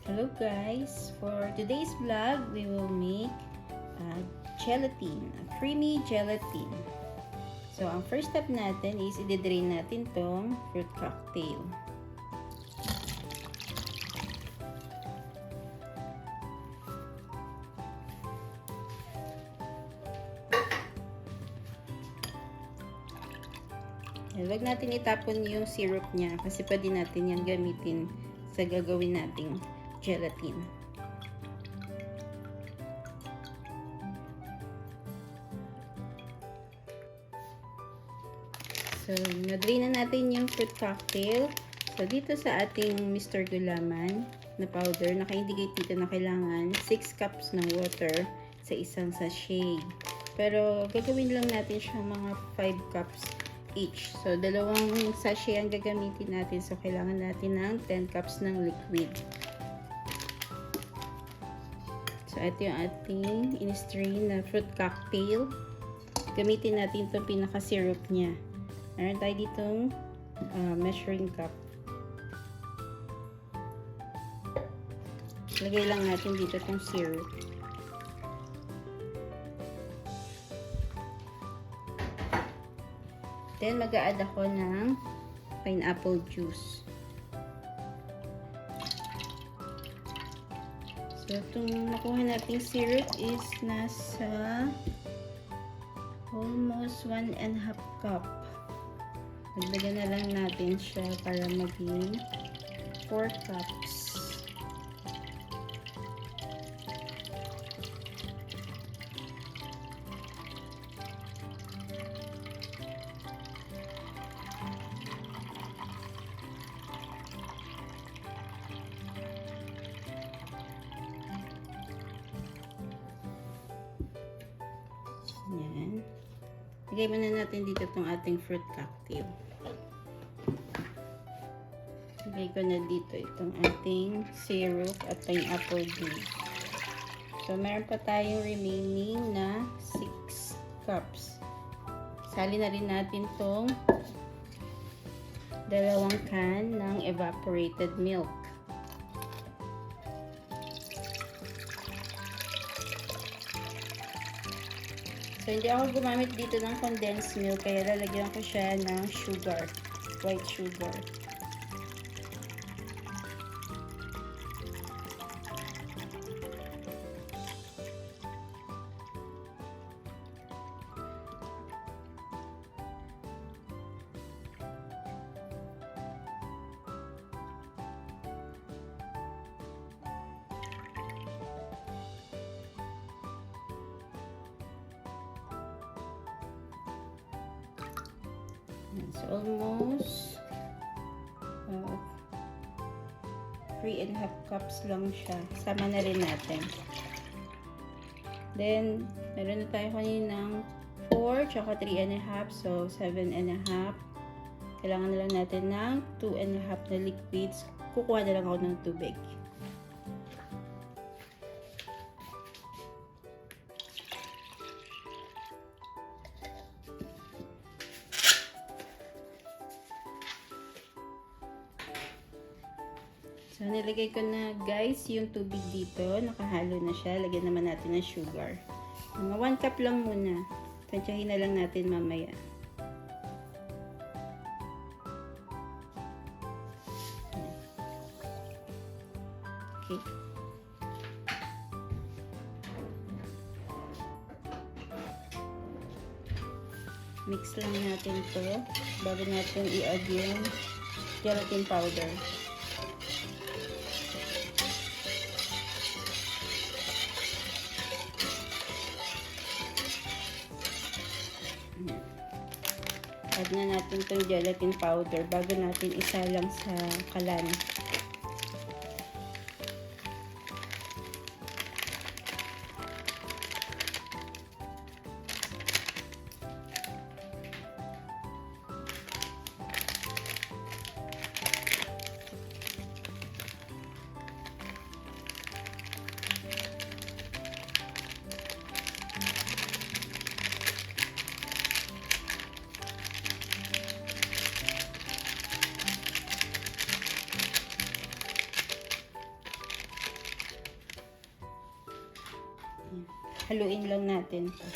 Hello guys! For today's vlog, we will make gelatin, creamy gelatin. So, ang first step natin is i-drain natin tong fruit cocktail. Huwag natin itapon yung syrup niya kasi pwede natin yan gamitin sa gagawin nating gelatin. So, na-drain na natin yung fruit cocktail. So, dito sa ating Mr. Gulaman na powder, naka-indicate dito na kailangan 6 cups ng water sa isang sachet. Pero, gagawin lang natin siya mga 5 cups each. So, dalawang sachet ang gagamitin natin. So, kailangan natin ng 10 cups ng liquid. So, ito yung ating in-strain na fruit cocktail. Gamitin natin itong pinaka-syrup niya. Meron tayo ditong measuring cup. Lagay lang natin dito itong syrup. Then, mag-a-add ako ng pineapple juice. So, itong nakuha nating syrup is nasa almost 1.5 cup. Dagdagan na lang natin siya para maging 4 cups. Yan. Lagay muna natin dito itong ating fruit cocktail. Lagay ko na dito itong ating syrup at pineapple juice. So, meron pa tayong remaining na 6 cups. Sali na rin natin itong 2 can ng evaporated milk. So, hindi ako gumamit dito ng condensed milk, kaya lalagyan ko siya ng sugar, white sugar. So, almost 3.5 cups lang siya. Sama na rin natin. Then, meron na tayo kaninang 4, tsaka 3.5. So, 7.5. Kailangan na lang natin ng 2.5 na liquids. Kukuha na lang ako ng tubig. So, nilagay ko na guys yung tubig dito. Nakahalo na siya. Lagyan naman natin ng sugar. Mga 1 cup lang muna. Tansyahin na lang natin mamaya. Okay. Mix lang natin to bago natin i-add yung gelatin powder. Add na natin itong gelatin powder bago natin isalang sa kalan. Haluin lang natin to.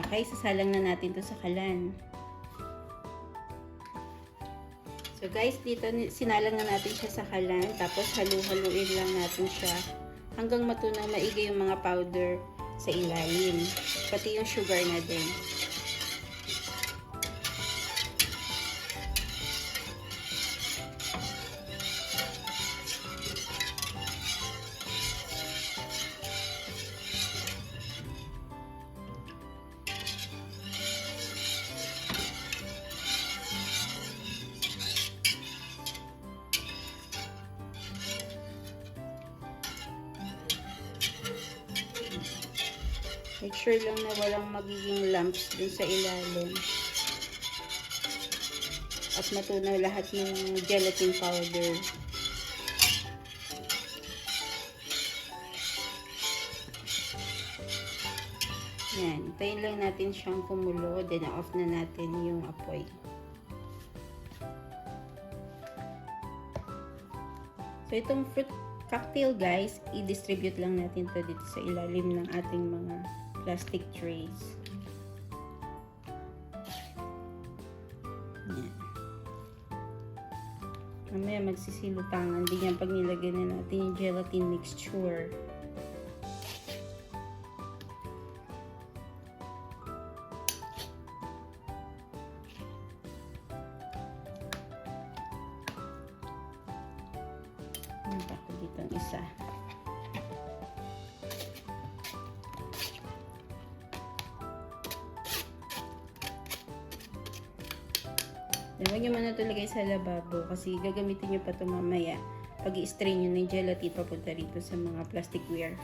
Okay, sasalang na natin to sa kalan. So guys, dito sinalang na natin siya sa kalan. Tapos halu-haluin lang natin siya hanggang matunaw maigi yung mga powder sa ilalim. Pati yung sugar na din. Make sure lang na walang magiging lumps dun sa ilalim. At matunaw lahat ng gelatin powder. Yan. Hintayin lang natin siyang kumulo. Then, off na natin yung apoy. So, itong fruit cocktail, guys, i-distribute lang natin to dito sa ilalim ng ating mga plastic trays. Yan. Mamaya magsisilutangan din yan pag nilagay na natin yung gelatin mixture. Ako dito ang isa. Huwag nyo muna ito lagay sa lababo kasi gagamitin nyo pa ito mamaya pag i-strain nyo ng gelatin papunta rito sa mga plasticware.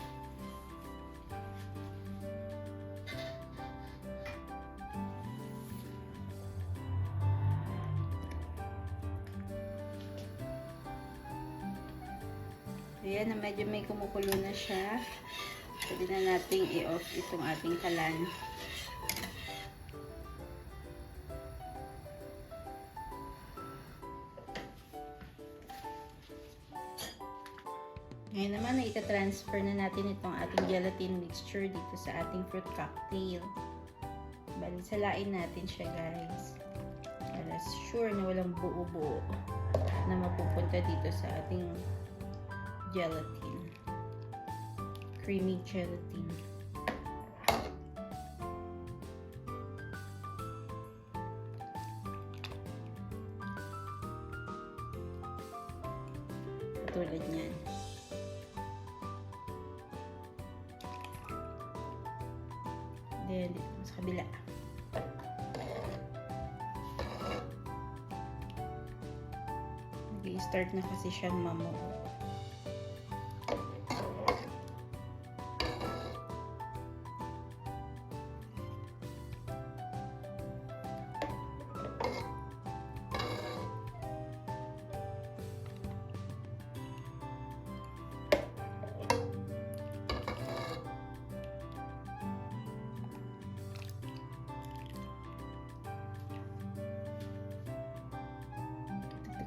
Ayan na medyo may kumukulo na siya. Pwede na nating i-off itong ating kalan. Ngayon naman na ita-transfer na natin itong ating gelatin mixture dito sa ating fruit cocktail. Bali, salain natin siya, guys. Para sure na walang buo-buo na mapupunta dito sa ating gelatin. Creamy gelatin. Tulad niyan. Then, dito sa kabila. Nag-i-start na kasi siyang mamuo.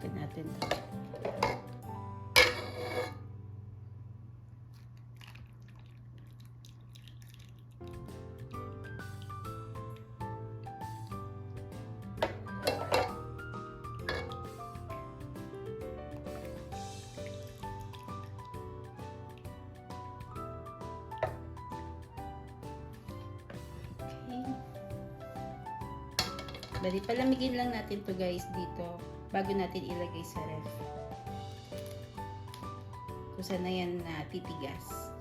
Natin ito. Bali, palamigin lang natin to, guys, dito bago natin ilagay sa ref. So, sana yan na titigas.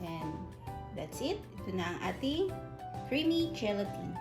And that's it. Ito na ang ating creamy gelatin.